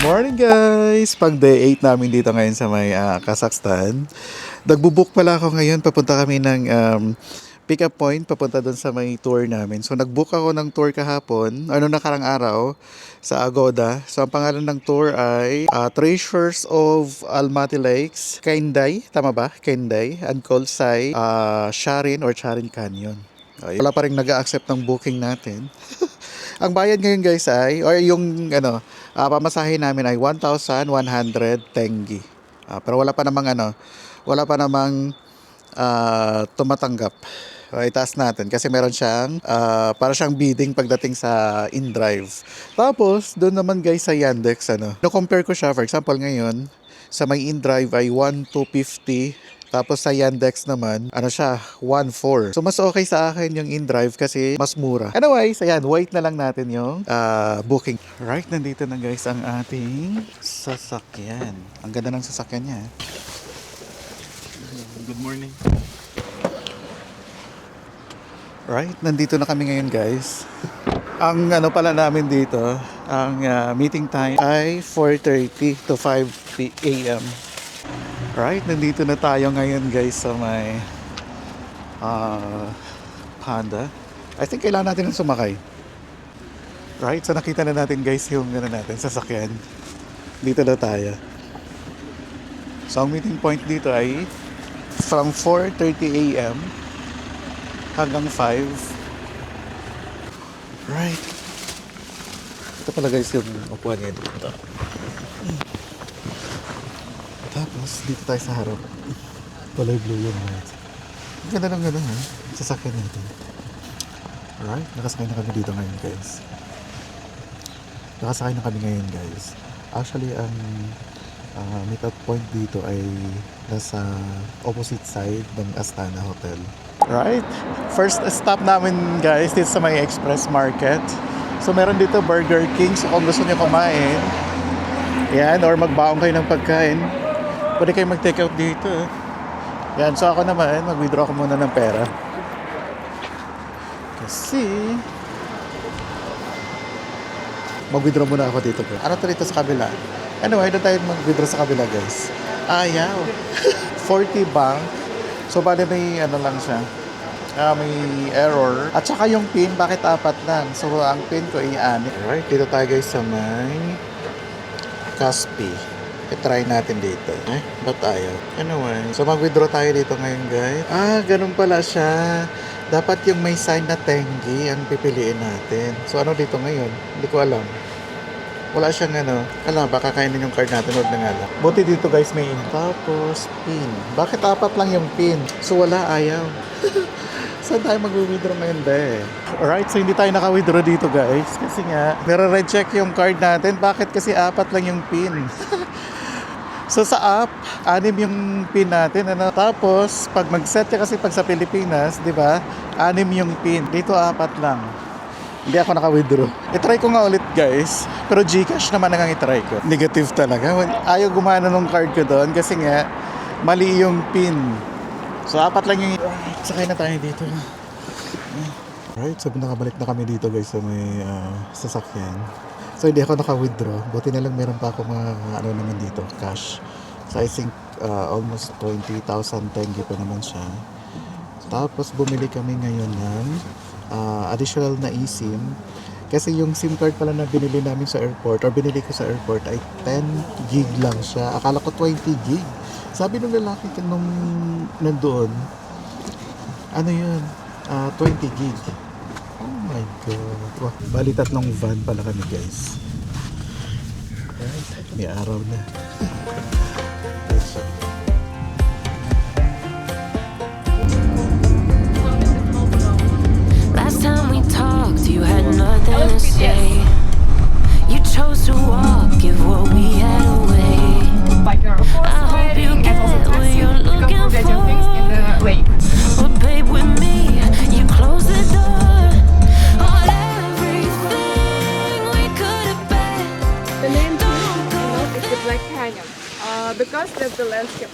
Morning guys! Pag day 8 namin dito ngayon sa may Kazakhstan. Nagbubook pala ako ngayon. Papunta kami ng pick-up point. Papunta doon sa may tour namin. So nagbook ako ng tour kahapon. Nakarang araw sa Agoda. So ang pangalan ng tour ay Treasures of Almaty Lakes, Kenday. Tama ba? Kenday. And Kolsay, Sharin or Charin Canyon. Wala pa rin nag-a-accept ng booking natin. Ang bayad ngayon guys ay, or yung pamasahe namin ay 1,100 tenge. Pero wala pa namang tumatanggap. Itaas natin kasi meron siyang para siyang bidding pagdating sa InDrive. Tapos doon naman guys sa Yandex no-compare ko siya, for example ngayon sa may InDrive ay 1,250. Tapos sa Yandex naman, siya, 1,400. So mas okay sa akin yung InDrive kasi mas mura. Anyways, ayan, wait na lang natin yung booking. Right, nandito na guys ang ating sasakyan. Ang ganda ng sasakyan niya. Good morning. Right, nandito na kami ngayon guys. Ang pala namin dito, ang meeting time ay 4:30 to 5 a.m. Right, nandito na tayo ngayon guys sa may Panda. I think kailangan natin ng sumakay. Right, so nakita na natin guys yung sasakyan. Dito na tayo. So ang meeting point dito ay from 4:30 a.m. hanggang 5. Right. Ito pala guys yung upuan niya dito. Tapos, dito tayo sa harap. Kulay blue yung light. Ang ganda ng sasakyan natin. Alright, nakasakay na kami dito ngayon guys. Actually, ang meet-up point dito ay nasa opposite side ng Astana Hotel. Right, first stop namin guys dito sa may Express Market. So meron dito Burger King. So kung gusto niyo kumain, yan, or magbaon kayo ng pagkain, pwede kayo mag-take out dito. Yan, so ako naman, mag-withdraw ko muna ng pera. Kasi mag-withdraw muna ako dito. Ano to dito sa kabila? Anyway, doon tayo mag-withdraw sa kabila guys. Ayaw. 40 bank. So bali may lang siya. May error. At saka yung pin, bakit 4 lang? So ang pin ko ay 6. Alright, dito tayo guys sa may Kaspi. I-try natin dito. Ba't ayaw? Anyway, so mag-withdraw tayo dito ngayon guys. Ganun pala siya. Dapat yung may sign na tenge ang pipiliin natin. So ano dito ngayon? Hindi ko alam. Wala siyang baka kainin yung card natin. Huwag na nga lang. Buti dito guys may tapos pin. Bakit 4 lang yung pin? So wala, ayaw. Saan tayo mag-withdraw ngayon be? Alright, so hindi tayo naka-withdraw dito guys. Kasi nga, nire-recheck yung card natin. Bakit kasi 4 lang yung pin? So sa app, 6 yung pin natin. Tapos, pag mag-set ka kasi pag sa Pilipinas, di ba? 6 yung pin. Dito 4 lang. Hindi ako naka-withdraw. I-try ko nga ulit guys. Pero GCash naman ang i-try ko. Negative talaga. Ayaw gumana nung card ko doon kasi nga, mali yung pin. So 4 lang yung... Sakay na tayo dito. Alright, so nakabalik na kami dito guys sa may sasakyan. So hindi ako naka-withdraw. Buti na lang meron pa ako naman dito, cash. So I think almost 20,000 tenge pa naman siya. Tapos bumili kami ngayon ng additional na eSIM. Kasi yung SIM card pala na binili namin sa airport, or binili ko sa airport, ay 10 gig lang siya. Akala ko 20 gig. Sabi nung lalaki nung nandoon, 20 gig. Oh my God. Wow. Bali 3 van pala kami guys. Right. May araw na. Last time we talked, you had nothing to say. You chose to walk, give what we had away. I hope you get what you're looking for. But babe, with me, you close the door on everything we could have been. The name is the Black Canyon because the landscape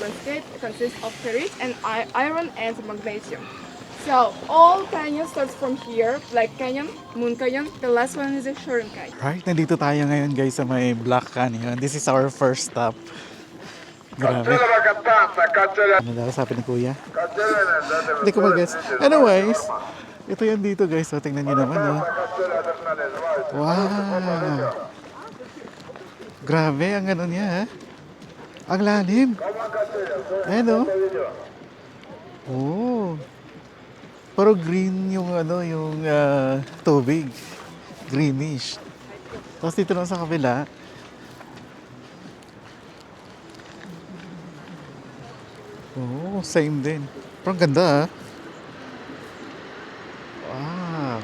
consists of ferrite and iron and magnesium. So all canyon starts from here, Black Canyon, Moon Canyon. The last one is a Shorten Canyon. Right, nandito tayo ngayon guys sa may Black Canyon. This is our first stop. Grabe. Ano daw sabi ni Kuya? Hindi ko mag-guess. Anyways, ito yan dito guys. So, tingnan nyo naman. Oh. Wow. Grabe, ang ano niya ha. Ang lalim. Ayan oh. Oh. Pero green yung ano, yung tubig. Greenish. Tapos dito lang sa kabila. Oh, same din. Pero ang ganda ah. Wow.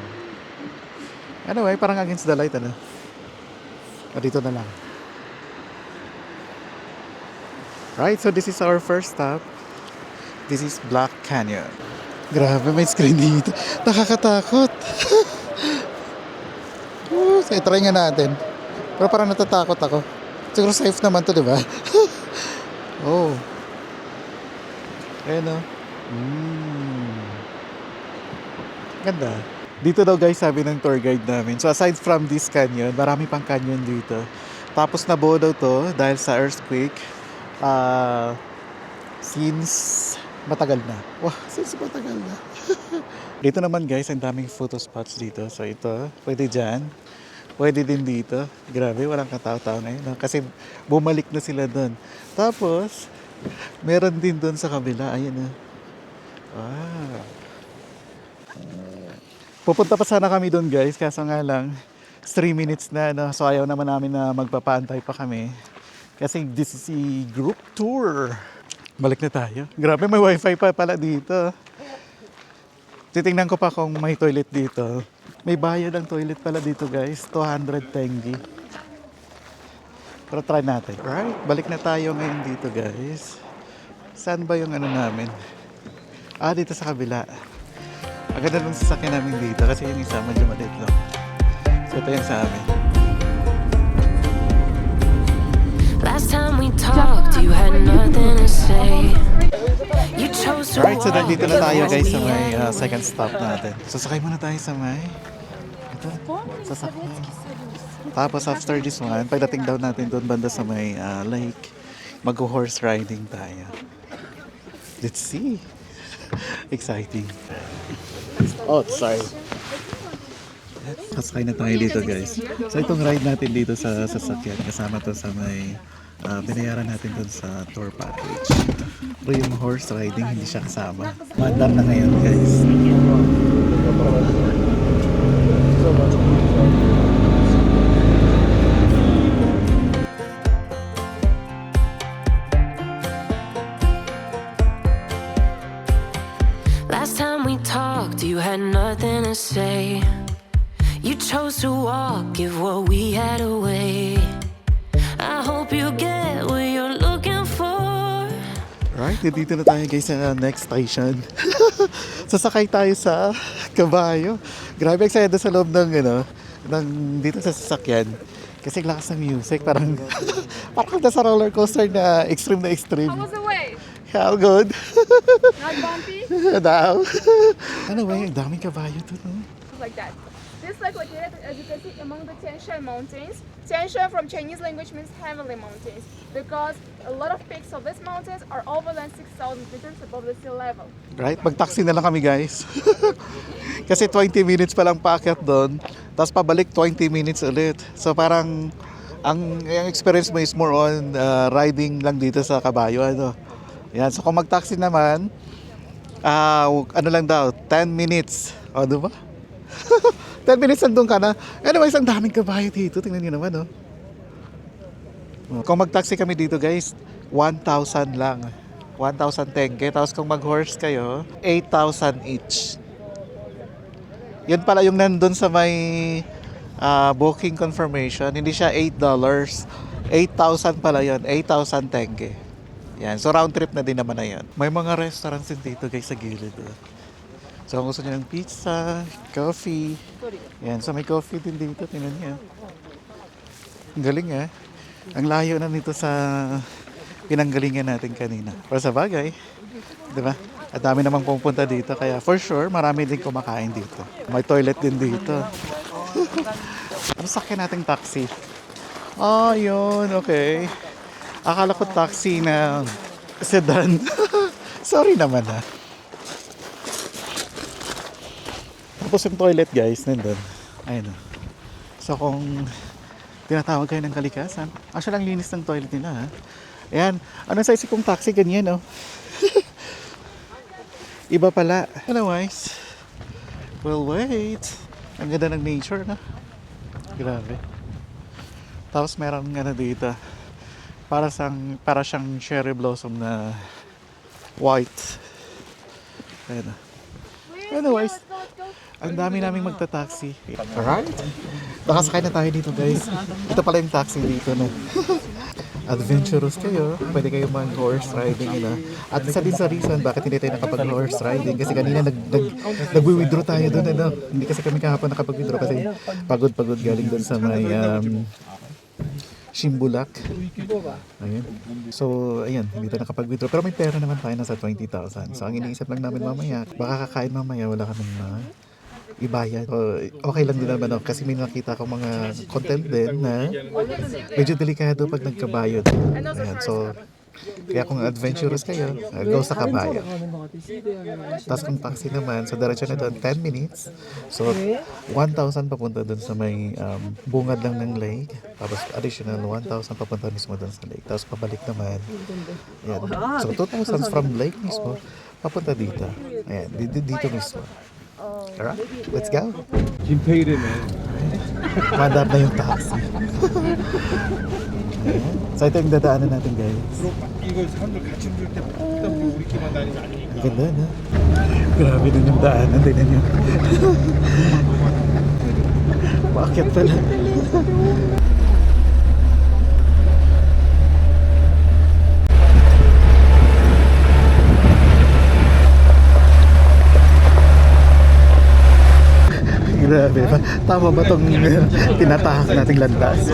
Anyway, parang against the light ano. Dito na lang. Right, so this is our first stop. This is Black Canyon. Grabe, may screen dito. Nakakatakot. So, try nga natin. Pero parang natatakot ako. Siguro safe naman to, di ba? Oh. Ayan o. Ganda. Dito daw guys, sabi ng tour guide namin. So aside from this canyon, marami pang canyon dito. Tapos nabuo daw to dahil sa earthquake. Since matagal na. Wow, since matagal na. Dito naman guys, ang daming photo spots dito. So ito, pwede dyan. Pwede din dito. Grabe, walang katao-tao ngayon. No? Kasi bumalik na sila doon. Tapos, meron din doon sa kabila. Ayan na. Wow. Pupunta pa sana kami doon guys. Kaso nga lang, 3 minutes na. No? So ayaw naman namin na magpapaantay pa kami. Kasi this is a group tour. Balik na tayo. Grabe, may wifi pa pala dito. Titingnan ko pa kung may toilet dito. May bayad ang toilet pala dito guys. 200 tenge. Pero try natin. Right, balik na tayo ngayon dito guys. Saan ba yung ano namin? Dito sa kabila. Ang ganda ng sasakyan namin dito kasi yung isa medyo maliit lang. So ito yung sa amin. Last time we talked, you had nothing to say. You chose to Right, so walk nandito na tayo before guys we sa may had second stop natin. So sakay muna tayo sa may ito, sasakyan. Tapos after this one, pagdating daw natin doon banda sa may lake, mag-horse riding tayo. Let's see. Exciting. Oh, sorry. Sasakay na tayo dito guys. So itong ride natin dito sa sasakyan, kasama to sa may binayaran natin doon sa tour package. Pero yung horse riding, hindi siya kasama. Mandar na ngayon guys. Last time we talked, you had nothing to say. You chose to walk, give what we had away. I hope you get what you're looking for. Right, dito na tayo guys sa next station. Sasakay tayo sa kabayo. Grabe excited sa loob ng dito sa sasakyan. Kasi lakas ng music, parang nasa roller coaster na extreme na extreme. How was the way? How good. Not bumpy? Daw. Anyway, ang daming kabayo to, no? Like that. This lake located, as you can see, among the Tianshan Mountains. Tianshan from Chinese language means heavenly mountains because a lot of peaks of these mountains are over than 6,000 meters above the sea level. Right, mag-taxi na lang kami guys. Kasi 20 minutes pa lang paakyat doon, tapos pabalik 20 minutes ulit. So parang ang experience mo is more on riding lang dito sa kabayo. Yan, so kung mag-taxi naman, ano lang daw, 10 minutes. O, diba? 10 minutes nandun ka na. Anyways, ang daming kabayo dito. Tingnan nyo naman, oh. Kung mag-taxi kami dito, guys, 1,000 lang. 1,000 tenge. Tapos kung mag-horse kayo, 8,000 each. Yun pala yung nandun sa may booking confirmation. Hindi siya $8. 8,000 pala yun. 8,000 tenge. Yan. So, round trip na din naman na yan. May mga restaurants din dito, guys, sa gilid. So, kung gusto nyo ng pizza, coffee. Yan. So, may coffee din dito. Tingnan nyo. Ang galing, eh. Ang layo na nito sa pinanggalingan natin kanina. Pero sa bagay, di ba? At dami namang pupunta dito. Kaya for sure, marami din kumakain dito. May toilet din dito. Ano sakyan nating taxi? Oh, yun. Okay. Akala ko taxi na sedan. Sorry naman ha. Tapos yung toilet guys, nandun. Ayun o. So kung tinatawag kayo ng kalikasan, actually ang linis ng toilet nila ha. Ayan. Ano sa isip kong taxi? Ganyan o. Iba pala. Otherwise, we'll wait. Ang ganda ng nature na. Grabe. Tapos merong ano dito. Para siyang cherry blossom na white. Ayan. Otherwise, ang dami naming magta-taxi. Alright. Nakasakay na tayo dito guys. Ito pala yung taxi dito na. Adventurous kayo. Pwede kayo mag-horse riding. At isa din sa reason bakit hindi tayo nakapag-horse riding. Kasi kanina nag-withdraw tayo doon. Hindi kasi kami kahapon nakapag-withdraw kasi pagod-pagod galing doon sa may Shimbulak. Ayun. So, ayan, hindi tayo nakapag-withdraw. Pero may pera naman tayo, nasa 20,000. So, ang iniisip lang namin mamaya, baka kakain mamaya, wala kaming ibayad. So, okay lang din naman, kasi may nakita akong mga content din na medyo delikado pag nagkabayad. Ayan, so, kaya kung adventurous kayo, go sa kabayo. Tapos kung taxi naman, so diretso na doon 10 minutes. So 1,000 papunta doon sa may bungad lang ng lake. Tapos additional 1,000 papunta mismo doon sa lake. Tapos pabalik naman. Ayan. So 2,000 from lake mismo papunta dito. Ayan, dito mismo. Alright, let's go. 김페이를 man. Madap na yung taxi. So ito yung dadaanan natin guys. 이거 사람들 같이 부를 때 우리끼리만 다니는 거 아니니까. Ang ganda na. Grabe din yung daanan. Tignan nyo. Bakit pala? Grabe ba? Tama ba itong tinatahak nating landas?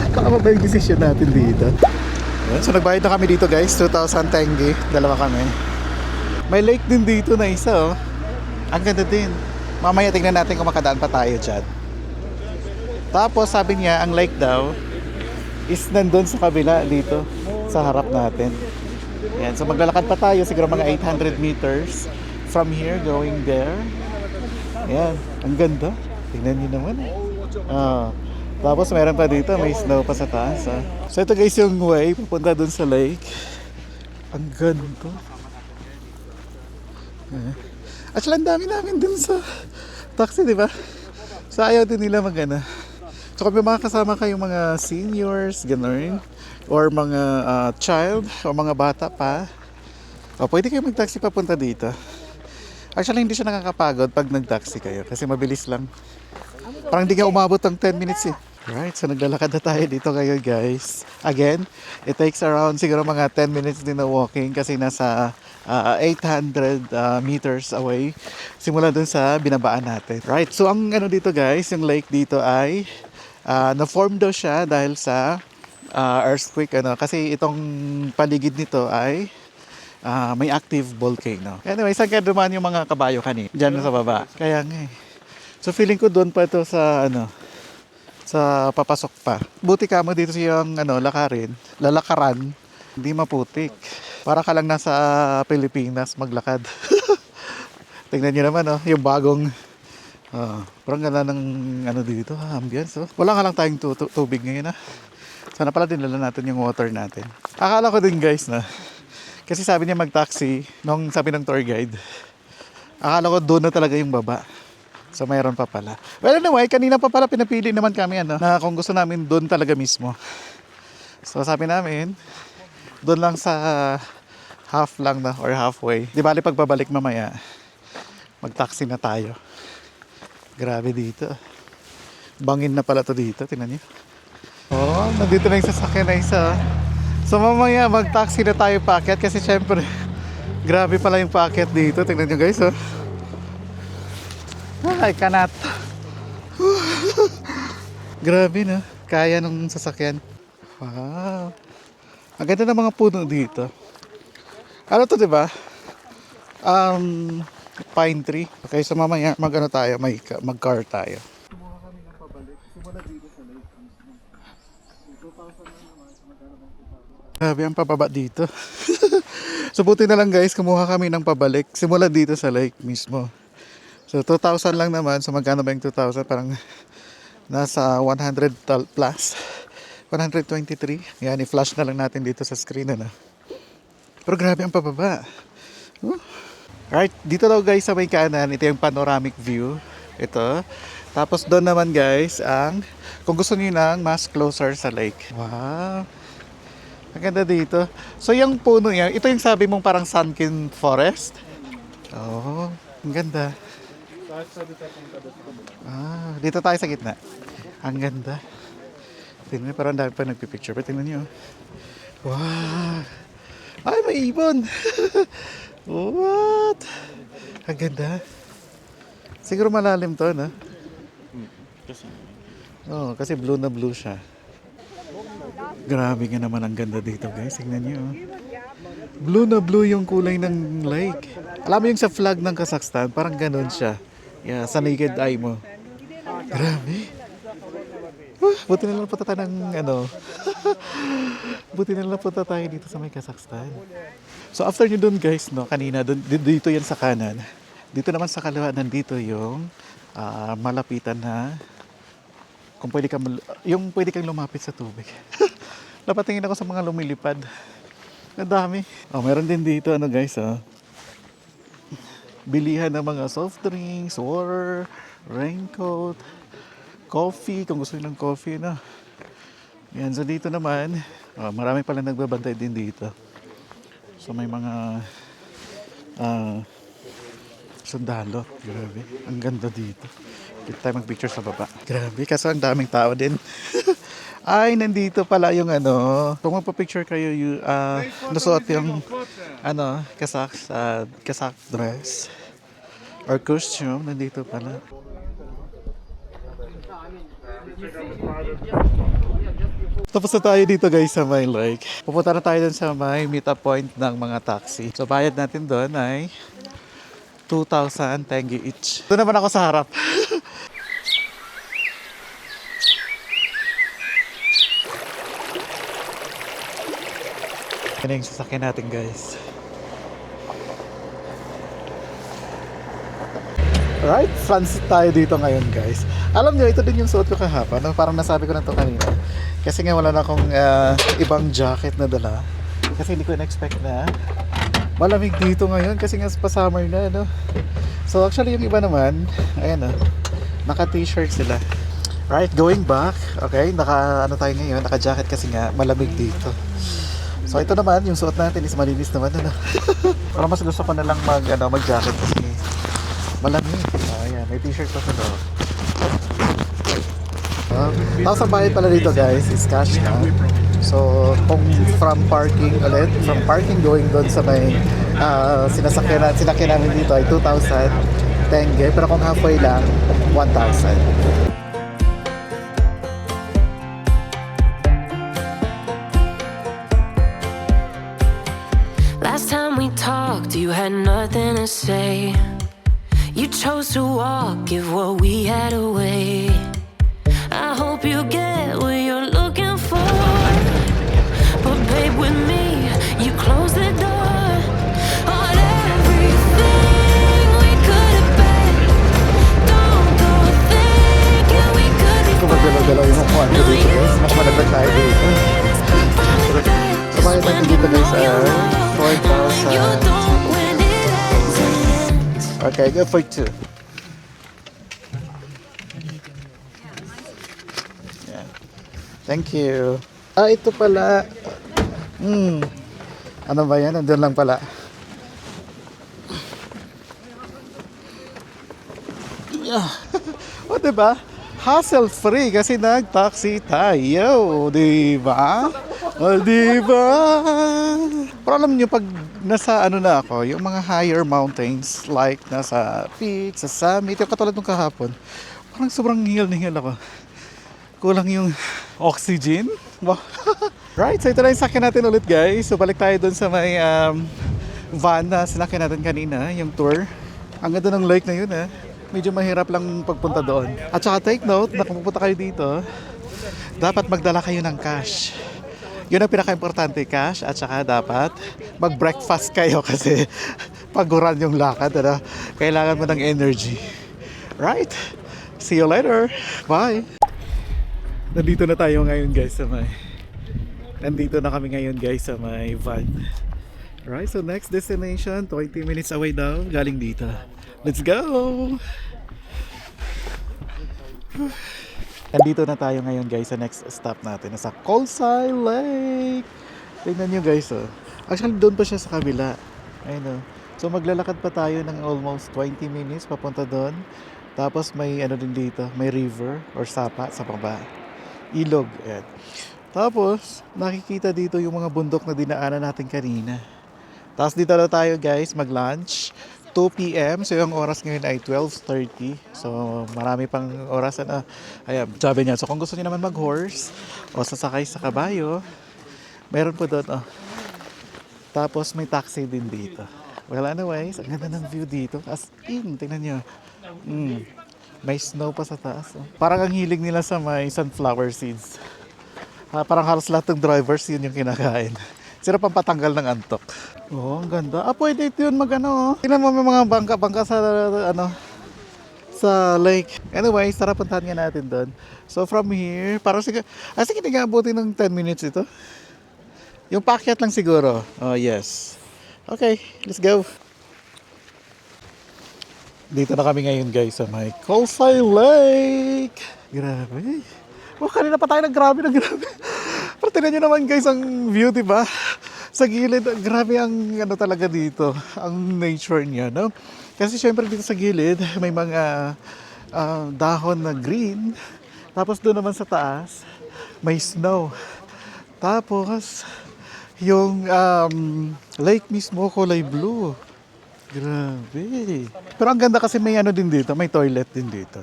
Tama ba yung decision natin dito? So nagbayad na kami dito guys, 2,000 tenge, dalawa kami. May lake din dito na isa oh. Ang ganda din. Mamaya tingnan natin kung makadaan pa tayo dyan. Tapos sabi niya, ang lake daw is nandun sa kabila dito, sa harap natin. Yan, so maglalakad pa tayo, siguro mga 800 meters from here going there. Ayan, ang ganda. Tingnan niyo naman. Tapos meron pa dito, may snow pa sa taas. So ito guys yung way, papunta dun sa lake. Ang ganda. Actually, ang dami namin dun sa taxi, di ba? So ayaw din nila mag-ano. So kung may mga kasama kayong mga seniors, gano'n, or mga child, o mga bata pa, pwede kayo mag-taxi papunta dito. Actually, hindi siya nakakapagod pag nag-taxi kayo kasi mabilis lang. Parang hindi nga umabot ng 10 minutes eh. Right, so naglalakad na tayo dito kayo guys. Again, it takes around siguro mga 10 minutes din na walking kasi nasa 800 meters away simula dun sa binabaan natin. Right, so ang ano dito guys, yung lake dito ay na-form daw siya dahil sa earthquake. Kasi itong paligid nito ay may active volcano. Anyway, saan kaya dumaan yung mga kabayo kanina? Diyan sa baba. Kaya nga eh. So feeling ko doon pa ito sa sa papasok pa. Buti ka mo dito siyang lalakaran, hindi maputik. Para ka lang nasa Pilipinas maglakad. Tingnan niyo naman yung bagong parang ganda ng dito, ambience. Wala nga lang tayong tubig ngayon Sana pala dinala natin yung water natin. Akala ko din guys kasi sabi niya mag-taxi nung sabi ng tour guide. Akala ko doon na talaga yung baba. So mayroon pa pala. Well anyway, kanina pa pala pinapili naman kami na kung gusto namin doon talaga mismo. So sabi namin, doon lang sa half lang or halfway. Di bali pagbabalik mamaya, mag-taxi na tayo. Grabe dito. Bangin na pala to dito, tingnan niyo. Oh, nandito na yung sasakyan na isa. So mamaya mag-taxi na tayo paakyat kasi syempre grabe pala yung paakyat dito. Tingnan niyo guys Ay, kanat. Grabe kaya nung sasakyan. Wow. Ang ganda ng mga puno dito. Ano to, di ba? Pine tree. Okay, so mamaya mag-ano tayo, mag-car tayo. Kumuha kami ng pabalik. Simula dito sa lake. 2,000 lang naman. Grabe ang pababa dito. So buti na lang guys, kumuha kami ng pabalik. Simula dito sa lake mismo. So 2,000 lang naman. So magkano ba yung 2,000? Parang nasa 100 plus. 123. Yan, i-flash na lang natin dito sa screen. Ano? Pero grabe ang pababa. Right, dito daw guys sa may kanan, ito yung panoramic view. Ito. Tapos doon naman guys, kung gusto niyo ng mas closer sa lake. Wow. Ang ganda dito. So yung puno yan, ito yung sabi mong parang sunken forest. Oh, ang ganda. Dito tayo sa gitna. Ang ganda. Tingnan niyo, parang dami pa nagpipicture. Pero tingnan niyo. Wow. Ay, may ibon. What? Ang ganda. Siguro malalim to, no? Oh, kasi blue na blue siya. Grabe nga naman ang ganda dito, guys. Tingnan niyo. Blue na blue yung kulay ng lake. Alam mo yung sa flag ng Kazakhstan, parang ganun siya. Yeah, sa naked eye mo. Grabe. Buti na lang punta tayo ng buti na lang punta tayo dito sa may Kazakhstan. So after nyo dun guys, no, kanina, dito yan sa kanan. Dito naman sa kaliwa, nandito yung malapitan na kung pwede kang lumapit sa tubig. Napatingin ako sa mga lumilipad. Ang dami. Oh, meron din dito, guys, bilihan ng mga soft drinks, water, raincoat, coffee, kung gusto nyo ng coffee, no? Yan, so dito naman, marami pala nagbabantay din dito. So may mga sundalo. Grabe, ang ganda dito. Dito tayo mag-picture sa baba. Grabe, kaso ang daming tao din. Ay, nandito pala yung kung magpa-picture kayo, nasuot yung Kazakh dress or costume, nandito pala. Tapos na tayo dito guys sa may lake. Pupunta na tayo dun sa may meet up point ng mga taxi. So bayad natin doon ay 2,000 tenge each. Doon naman ako sa harap. Yan yung sasakyan natin guys. Right, transit tayo dito ngayon guys. Alam nyo, ito din yung suot ko kahapon. Parang nasabi ko na ito kanina. Kasi nga wala na akong ibang jacket na dala. Kasi hindi ko na-expect na malamig dito ngayon. Kasi nga pa summer na, no? So actually yung iba naman, ayan naka-t-shirt sila. Right, going back. Okay, tayo ngayon, naka-jacket kasi nga malamig dito. So ito naman, yung suot natin is malinis naman. Pero mas gusto ko na lang mag-jacket kasi malamig. Ayan, may t-shirt pa sa loob. Tapos ang bayad pala dito guys is cash na. So kung from parking going doon sa may sinakyan namin dito ay 2,000 tenge. Pero kung halfway lang, 1,000. Last time we talked, you had nothing to say. You chose to walk, give what we had away. I hope you get what you're looking for. But babe, with me, you close the door on everything we could have been. Don't go thinking we could be Kung magdalaw-dalaw yung upuan ko dito guys, mas malaglag tayo dito. So bayad natin dito guys ay 4,000. Okay, go for 2. Yeah. Thank you. Ito pala. Ano ba yan? Nandun lang pala. Yeah. O, diba? Hassle-free kasi nag-taxi tayo. Diba? O, diba? Pero alam nyo, pag nasa na ako, yung mga higher mountains, like nasa peak, sa summit, yung katulad ng kahapon, parang sobrang hingal ako. Kulang yung oxygen. Right, so ito na yung sakyan natin ulit guys. So balik tayo dun sa may van na sinakyan natin kanina, yung tour. Ang ganda ng lake na yun Medyo mahirap lang pagpunta doon. At saka take note, na kung pupunta kayo dito, dapat magdala kayo ng cash. Yun ang pinaka-importante, cash. At saka dapat mag-breakfast kayo kasi paguran yung lakad. Kailangan mo ng energy. Right? See you later. Bye. Nandito na tayo ngayon guys sa may... Nandito na kami ngayon guys sa may van. Right, so next destination, 20 minutes away daw, galing dito. Let's go! Nandito na tayo ngayon guys sa next stop natin. Nasa Colsay Lake! Tingnan nyo guys Actually doon pa siya sa kabila. Ayun So maglalakad pa tayo ng almost 20 minutes papunta doon. Tapos may ano din dito, may river or sapa sa baba. Ilog. Ayan. Tapos nakikita dito yung mga bundok na dinaanan natin kanina. Tapos dito na tayo guys mag-lunch. 2 p.m. So yung oras ngayon ay 12:30. So marami pang oras ayan, sabi niya. So kung gusto niyo naman mag-horse o sasakay sa kabayo, meron po doon Tapos may taxi din dito. Well anyways, ang ganda ng view dito. As in, tingnan niyo. May snow pa sa taas. Parang ang hilig nila sa may sunflower seeds. Parang halos lahat ng drivers yun yung kinakain. Sira pang patanggal ng antok. Ang ganda. Pwede ito yun Tingnan mo may mga bangka sa sa lake. Anyway, tara puntahan nga natin doon. So from here, parang sige nag-aabuti ng 10 minutes ito. Yung paakyat lang siguro. Oh yes. Okay, let's go. Dito na kami ngayon guys sa may Colsay Lake. Grabe. Kanina pa tayo grabe. Pero tingnan nyo naman guys ang view, diba? Sa gilid, grabe ang talaga dito. Ang nature niya, no? Kasi syempre dito sa gilid, may mga dahon na green. Tapos doon naman sa taas, may snow. Tapos, yung lake mismo kulay blue. Grabe. Pero ang ganda kasi may din dito, may toilet din dito.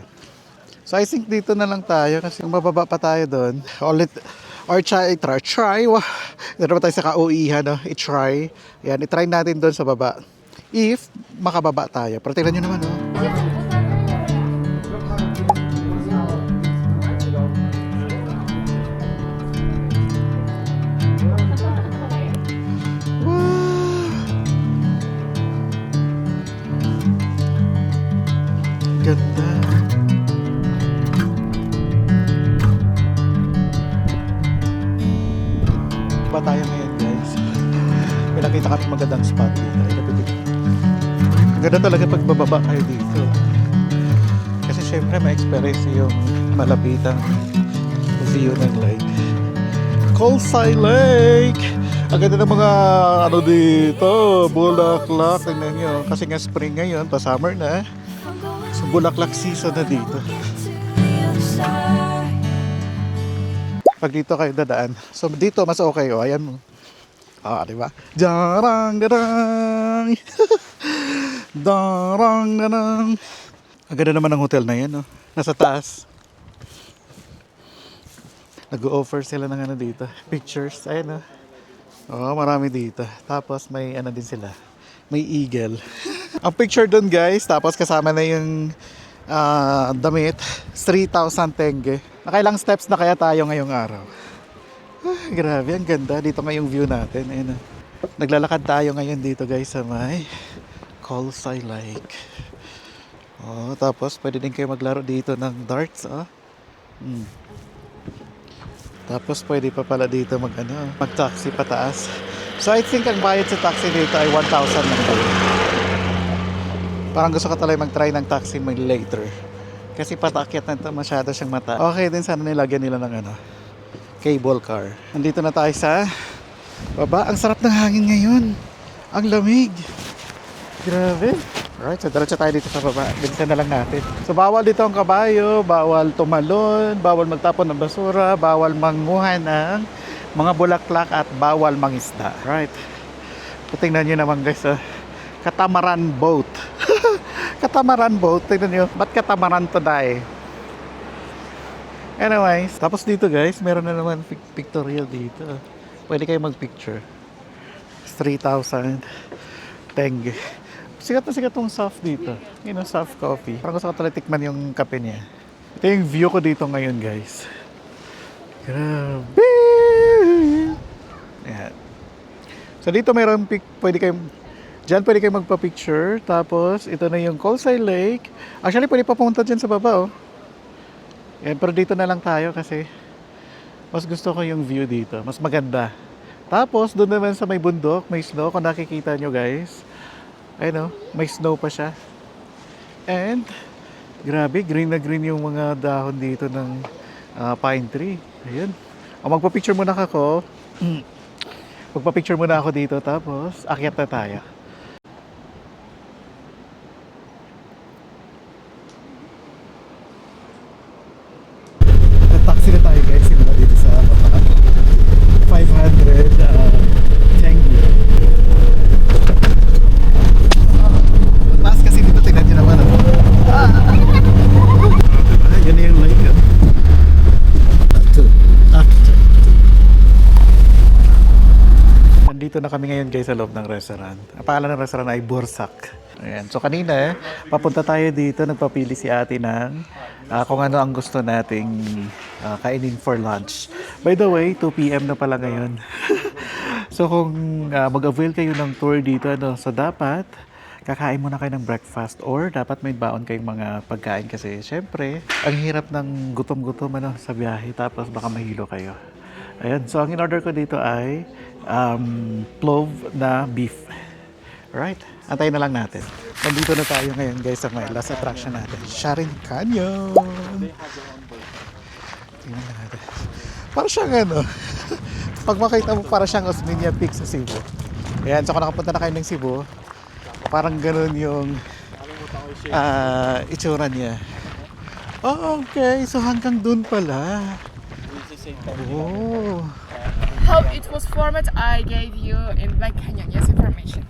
So I think dito na lang tayo kasi mababa pa tayo doon. Try. Hindi naman tayo sa kauihan, i-try. Yan, i-try natin doon sa baba. If makababa tayo. Pero tingnan nyo naman, Ganda. Pa tayo ngayon guys. May nakita kami magandang spot dito. Ang ganda talaga pag bababa kayo dito. Kasi syempre ma-experience yung malapitang view ng lake. Colsay Lake! Ang ganda ng mga dito, bulaklak. Tingnan nyo. Kasi nga spring ngayon, pa summer na. So bulaklak season na dito. Pag dito kayo dadaan. So dito mas okay ayan mo. Di ba? Darang darang. Darang darang. Ang ganda naman ng hotel na 'yan, Nasa taas. Nag-o-offer sila ng dito, pictures. Ayan, marami dito. Tapos may din sila. May eagle. Ang picture doon guys, tapos kasama na yung damit, 3,000 tenge. Nakailang steps na kaya tayo ngayong araw. Grabe, ang ganda. Dito ngayong view natin. Ayun, naglalakad tayo ngayon dito guys sa may Colsay Lake. Tapos pwede din kayo maglaro dito ng darts. Tapos pwede pa pala dito mag-taxi pataas. So I think ang bayad sa taxi dito ay 1,000 lang tayo. Parang gusto ka talaga mag-try ng taxi later. Kasi patakyat na ito, masyado siyang mata. Okay din sana nilagyan nila ng cable car. Nandito na tayo sa baba. Ang sarap ng hangin ngayon. Ang lamig. Grabe. Alright, so diretso tayo dito sa baba. Bilisan na lang natin. So bawal dito ang kabayo, bawal tumalon, bawal magtapon ng basura, bawal manguha ng mga bulaklak at bawal mangisda. Right. Tingnan nyo naman guys, catamaran boat. Catamaran boat, tingnan nyo. Ba't catamaran to dahil? Anyways, tapos dito guys, meron na naman pictorial dito. Pwede kayo mag-picture. 3,000. Teng. Sikat na sikat tong soft dito. You know, soft coffee. Parang gusto ko talaga tikman yung kape niya. Ito yung view ko dito ngayon, guys. Grabe! Ayan. So dito mayroon pwede kayong magpa-picture. Tapos ito na yung Colsay Lake. Actually pwede pa pumunta dyan sa baba, oh. Ayan, pero dito na lang tayo kasi mas gusto ko yung view dito. Mas maganda. Tapos doon naman sa may bundok, may snow. Kung nakikita nyo, guys. Ayun, oh, may snow pa siya. And grabe, green na green yung mga dahon dito ng pine tree. Ayun. O magpa-picture muna ako. Magpa-picture muna ako dito tapos akyat na tayo. Taxi na tayo, guys. Simula dito sa 500 Tengi. Taas kasi dito, tignan nyo naman. Diba? Yan na yung lake. Nandito na kami ngayon, guys, sa loob ng restaurant. Ang pangalan ng restaurant ay Bursak. Ayan. So kanina, papunta tayo dito, nagpapili si ate ng kung ano ang gusto nating kainin for lunch. By the way, 2 PM na pala ngayon. So kung mag-avail kayo ng tour dito, so dapat kakain muna kayo ng breakfast or dapat may baon kayong mga pagkain kasi syempre, ang hirap ng gutom-gutom sa biyahe tapos baka mahilo kayo. Ayan, so ang in-order ko dito ay clove na beef. Alright, antayin na lang natin. Nandito na tayo ngayon, guys, sa may last attraction natin, Sharin Canyon. Tingnan natin. Para siyang pag makita mo, para siyang Osmeña Peak sa Cebu. Ayan, so kung nakapunta na kayo ng Cebu, parang ganun yung itsura niya. Oh, okay, so hanggang dun pala. Oh. How it was formed, I gave you in Black Canyon, yes, information.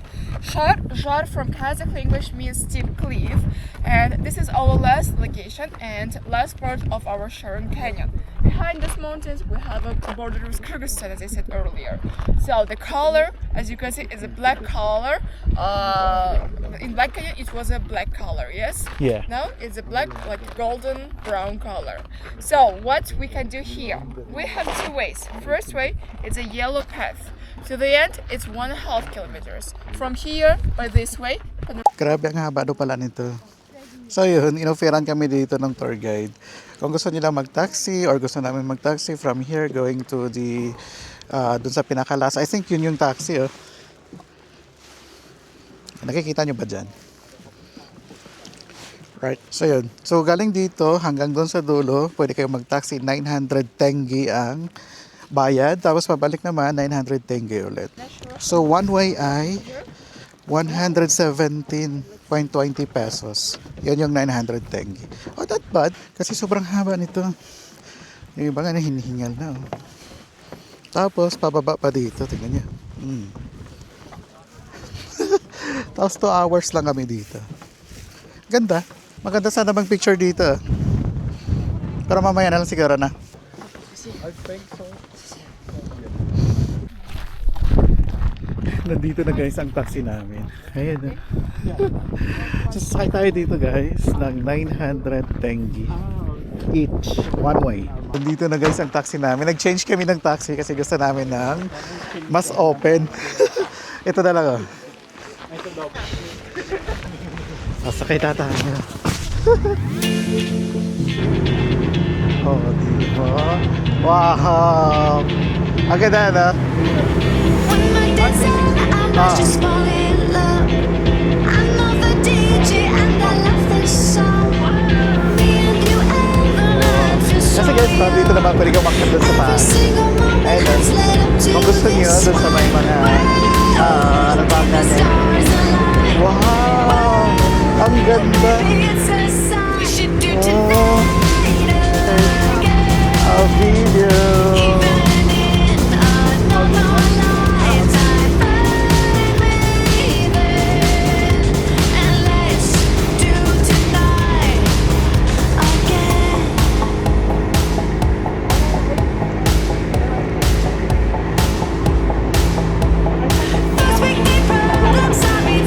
Jar from Kazakh language means steep cliff, and this is our last location and last part of our Sharon Canyon. Behind these mountains, we have a border with Kyrgyzstan, as I said earlier. So the color, as you can see, is a black color. In Black Canyon, it was a black color, yes? Yeah. Now it's a black, like golden brown color. So what we can do here? We have 2 ways. First way is a yellow path. To the end, it's 1.5 kilometers. From here or this way. Grabe, ang haba do pala nito. So yun, inoferan kami dito ng tour guide. Kung gusto nila mag-taxi or gusto namin mag-taxi from here going to the dun sa pinakalas. I think yun yung taxi, oh. Nakikita nyo ba dyan? Right, so yun. So galing dito hanggang dun sa dulo, pwede kayong mag-taxi. 900 Tengi ang bayad. Tapos pabalik naman, 900 Tengi ulit. So one way ay 117.20 pesos. Yan yung 900 Tengi. Oh, not bad. Kasi sobrang haba nito. Yung iba nga na hinihingal na. Oh. Tapos pababa pa dito. Tingnan niya. Tapos 2 hours lang kami dito. Ganda. Maganda sana bang picture dito. Pero mamaya na lang siguro na. Nandito na, guys, ang taxi namin. Ayan. Sasakay tayo dito, guys, ng 900 Tengi each, one way. Nandito na, guys, ang taxi namin. Nag-change kami ng taxi kasi gusto namin ng mas open. Ito na lang, oh. Sasakay na tayo. Oh, diba? Wow! Ang ganda, no? When my days end, I must just fall in love. I'm not the DJ and I love this song. Me and you ever learn to Kasi guys, dito naman pwede kang makita doon sa taas. Ayun, kung gusto niyo doon sa may mga ano ba ang natin? Wow! Ang ganda! Oh! A video! Problems, I'll be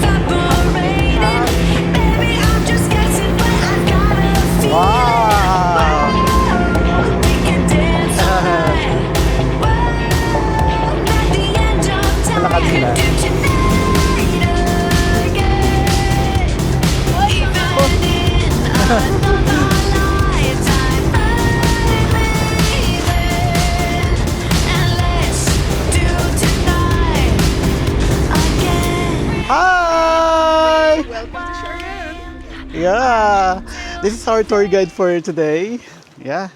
Welcome to Sharon. Yeah. This is our tour guide for today. Yeah.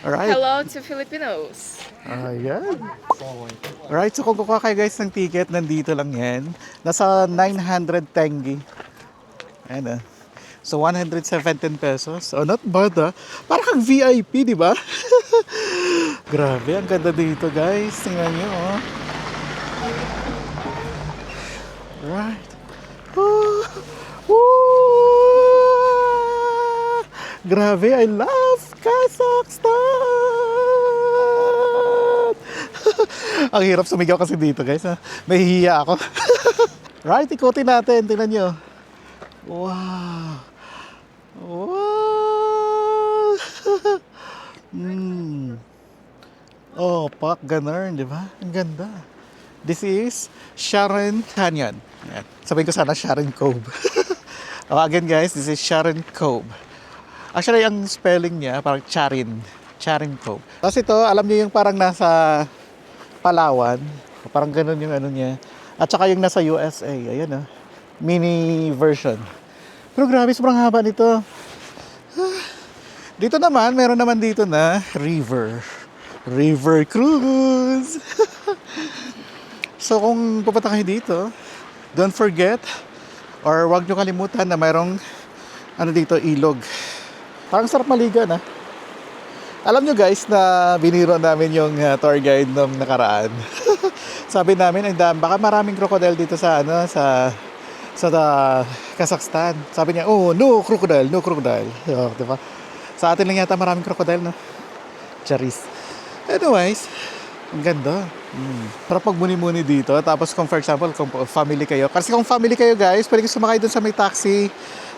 Alright. Hello to Filipinos. Ayan. Alright, so kung kukuha kayo guys ng ticket, nandito lang yan. Nasa 900 tenge. Ayan ah. So 117 pesos. Oh, not bad ah. Parang kang VIP, di ba? Grabe, ang ganda dito guys. Tingnan nyo oh. Right. Oh. Woo! Grabe, I love Kazakhstan! Ang hirap sumigaw kasi dito guys. Ha? Nahihiya ako. Right, ikutin natin. Tingnan nyo. Wow. Wow. Oh, Pak Ganern, di ba? Ang ganda. This is Sharon Canyon. Ayan. Sabihin ko sana Sharon Cove. Oh, again guys, this is Sharon Cove. Actually, ang spelling niya parang Charin. Charin Cove. Tapos ito, alam niyo yung parang nasa Palawan. Parang ganun yung ano niya. At saka yung nasa USA. Ayan ah. Mini version. Pero grabe, sobrang haba nito. Dito naman, meron naman dito na river. River cruise. So kung pupunta kayo dito, don't forget or wag nyo kalimutan na mayroong ano dito, ilog. Parang sarap maligo na. Alam nyo guys na biniro namin yung tour guide nung nakaraan. Sabi namin, baka maraming crocodile dito sa ano sa Kazakhstan. Sabi niya, oh, no crocodile, no crocodile. Oh, diba? Sa atin lang yata maraming crocodile, no? Charis. Anyways, ang ganda. Para pag muni-muni dito, tapos kung for example, kung family kayo, kasi kung family kayo guys, pwede kayo sumakay dun sa may taxi.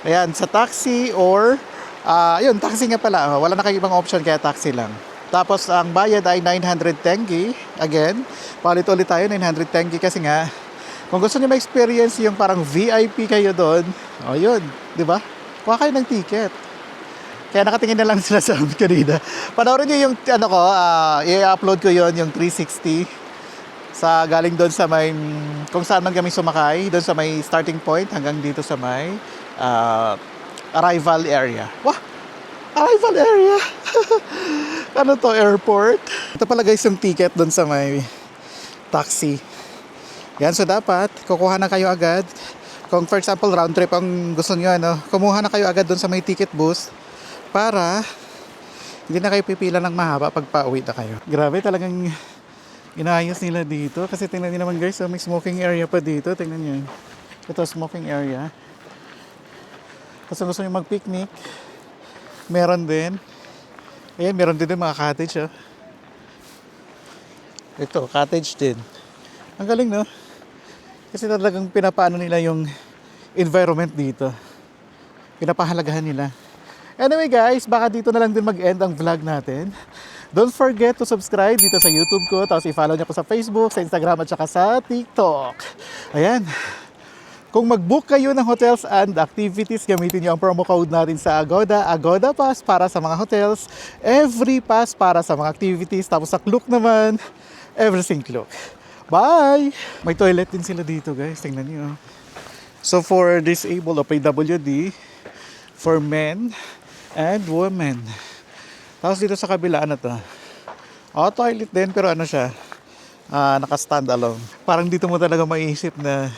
Ayan, sa taxi or, yun, taxi nga pala. Wala na kayo ibang option, kaya taxi lang. Tapos ang bayad ay 900 tenge. Again, palit-ulit tayo, 900 tenge kasi nga, kung gusto niyo ma-experience yung parang VIP kayo doon, o yun, di ba? Kuha kayo ng ticket. Kaya nakatingin na lang sila sa amin kanina. Panoorin nyo yung, ano ko, i-upload ko yon yung 360. Sa galing doon sa may, kung saan man kami sumakay, doon sa may starting point hanggang dito sa may arrival area. Wah! Arrival area! Ano to, airport? Ito pala guys yung ticket doon sa may taxi. Yan, so dapat, kukuha na kayo agad. Kung for example, round trip ang gusto nyo, ano, kumuha na kayo agad doon sa may ticket booth para hindi na kayo pipila ng mahaba pag pauwi na kayo. Grabe, talagang inayos nila dito. Kasi tingnan nyo naman guys, may smoking area pa dito. Tingnan nyo. Ito, smoking area. Tapos kung gusto nyo mag-picnic, meron din. Ayan, meron din mga cottage. Oh. Ito, cottage din. Ang galing, no? Kasi talagang pinapaano nila yung environment dito. Pinapahalagahan nila. Anyway guys, baka dito na lang din mag-end ang vlog natin. Don't forget to subscribe dito sa YouTube ko. Tapos i-follow niyo ko sa Facebook, sa Instagram at saka sa TikTok. Ayan. Kung mag-book kayo ng hotels and activities, gamitin niyo ang promo code natin sa Agoda. Agoda Pass para sa mga hotels. Every Pass para sa mga activities. Tapos sa Klook naman, everything Klook. Bye! May toilet din sila dito guys. Tingnan niyo. So for disabled o PWD, for men and women. Tapos dito sa kabila, ano to? Toilet din, pero ano siya? Naka-stand alone. Parang dito mo talaga maiisip na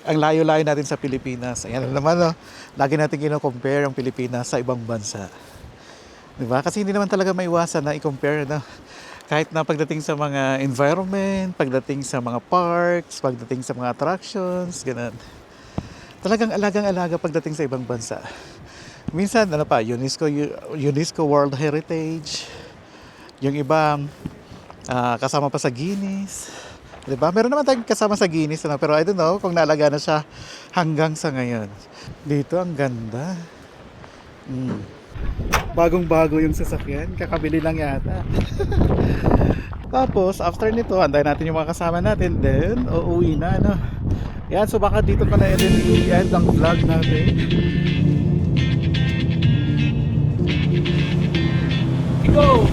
ang layo-layo natin sa Pilipinas. Ayan naman, no? Lagi natin kino-compare ang Pilipinas sa ibang bansa. Diba? Kasi hindi naman talaga maiwasan na i-compare, no? Kahit na pagdating sa mga environment, pagdating sa mga parks, pagdating sa mga attractions, ganun. Talagang alagang-alaga pagdating sa ibang bansa. Minsan, ano pa, UNESCO World Heritage. Yung iba, kasama pa sa Guinness. Diba? Meron naman tayong kasama sa Guinness, ano? Pero I don't know kung naalaga na siya hanggang sa ngayon. Dito, ang ganda. Bagong-bago yung sasakyan. Kakabili lang yata. Tapos, after nito, antayin natin yung mga kasama natin. Then, uuwi na, ano? Yan, so baka dito pa na i-end ang vlog natin. Go!